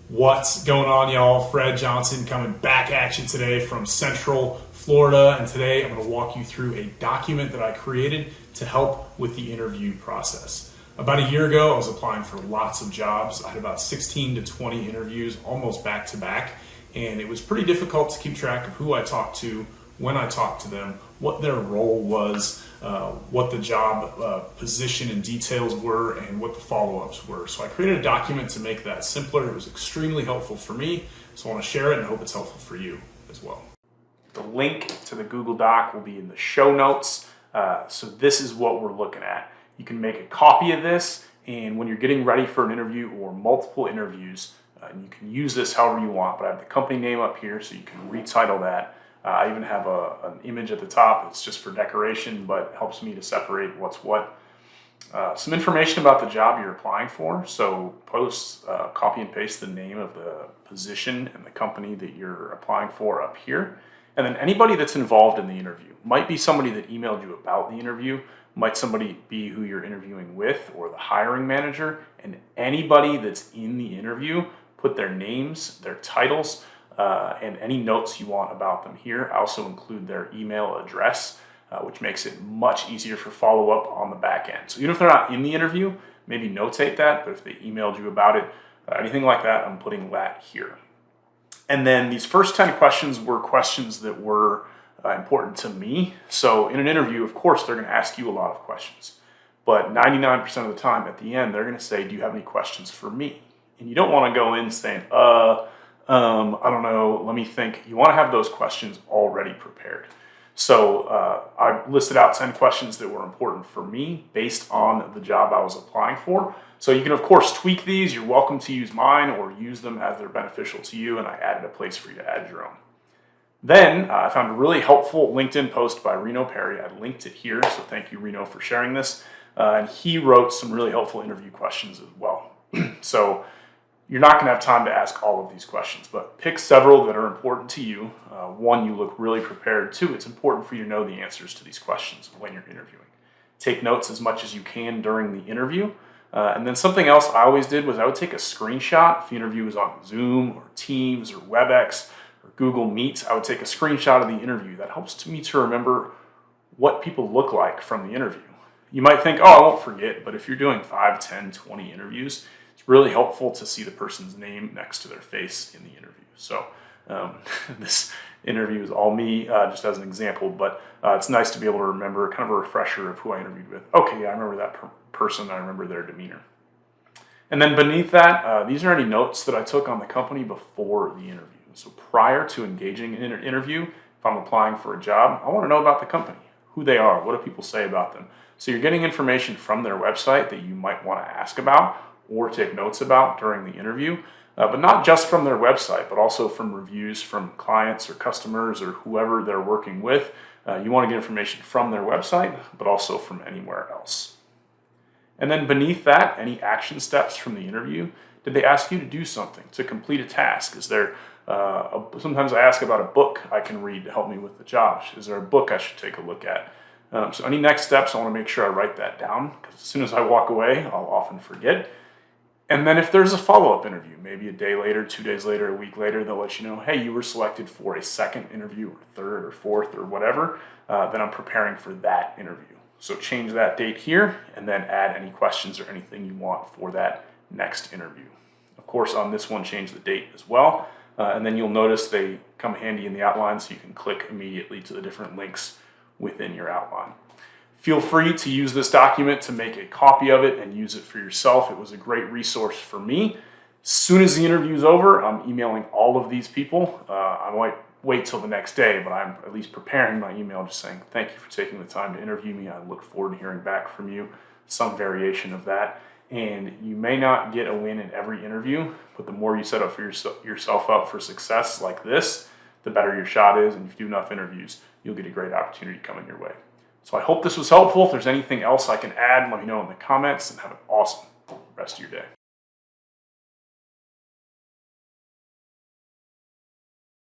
What's going on, y'all? Fred Johnson coming back at you today from Central Florida, and today I'm going to walk you through a document that I created to help with the interview process. About a year ago, I was applying for lots of jobs. I had about 16 to 20 interviews, almost back to back, and it was pretty difficult to keep track of who I talked to, when I talked to them, what their role was, what the job position and details were, and what the follow-ups were. So I created a document to make that simpler. It was extremely helpful for me, so I want to share it and hope it's helpful for you as well. The link to the Google Doc will be in the show notes. So this is what we're looking at. You can make a copy of this, and when you're getting ready for an interview or multiple interviews, you can use this however you want, but I have the company name up here so you can retitle that. I even have an image at the top. It's just for decoration, but helps me to separate what's what. Some information about the job you're applying for. So copy and paste the name of the position and the company that you're applying for up here. And then anybody that's involved in the interview. Might be somebody that emailed you about the interview, might somebody be who you're interviewing with or the hiring manager, and anybody that's in the interview, put their names, their titles, and any notes you want about them here. I also include their email address, which makes it much easier for follow-up on the back end. So even if they're not in the interview, maybe notate that, but if they emailed you about it, anything like that, I'm putting that here. And then these first 10 questions were questions that were important to me. So in an interview, of course, they're gonna ask you a lot of questions, but 99% of the time at the end, they're gonna say, do you have any questions for me? And you don't wanna go in saying, I don't know, let me think. You want to have those questions already prepared. So I listed out 10 questions that were important for me based on the job I was applying for. So you can, of course, tweak these. You're welcome to use mine or use them as they're beneficial to you, and I added a place for you to add your own. Then I found a really helpful LinkedIn post by Reno Perry. I linked it here, so thank you, Reno, for sharing this. And he wrote some really helpful interview questions as well. So you're not going to have time to ask all of these questions, but pick several that are important to you. One, you look really prepared. Two, it's important for you to know the answers to these questions when you're interviewing. Take notes as much as you can during the interview. And then something else I always did was I would take a screenshot. If the interview was on Zoom or Teams or WebEx or Google Meet, I would take a screenshot of the interview. That helps me to remember what people look like from the interview. You might think, oh, I won't forget, but if you're doing 5, 10, 20 interviews, really helpful to see the person's name next to their face in the interview. So this interview is all me, just as an example, but it's nice to be able to remember, kind of a refresher of who I interviewed with. Okay, yeah, I remember that person, I remember their demeanor. And then beneath that, these are any notes that I took on the company before the interview. So prior to engaging in an interview, if I'm applying for a job, I want to know about the company, who they are, what do people say about them. So you're getting information from their website that you might want to ask about or take notes about during the interview, but not just from their website, but also from reviews from clients or customers or whoever they're working with. You want to get information from their website, but also from anywhere else. And then beneath that, any action steps from the interview. Did they ask you to do something, to complete a task? Is there, sometimes I ask about a book I can read to help me with the job. Is there a book I should take a look at? So any next steps, I want to make sure I write that down, because as soon as I walk away, I'll often forget. And then if there's a follow-up interview, maybe a day later, 2 days later, a week later, they'll let you know, hey, you were selected for a second interview or third or fourth or whatever, then I'm preparing for that interview. So change that date here and then add any questions or anything you want for that next interview. Of course, on this one, change the date as well. And then you'll notice they come handy in the outline so you can click immediately to the different links within your outline. Feel free to use this document to make a copy of it and use it for yourself. It was a great resource for me. As soon as the interview is over, I'm emailing all of these people. I might wait till the next day, but I'm at least preparing my email just saying, thank you for taking the time to interview me. I look forward to hearing back from you, some variation of that. And you may not get a win in every interview, but the more you set up for yourself up for success like this, the better your shot is. And if you do enough interviews, you'll get a great opportunity coming your way. So I hope this was helpful. If there's anything else I can add, let me know in the comments, and have an awesome rest of your day.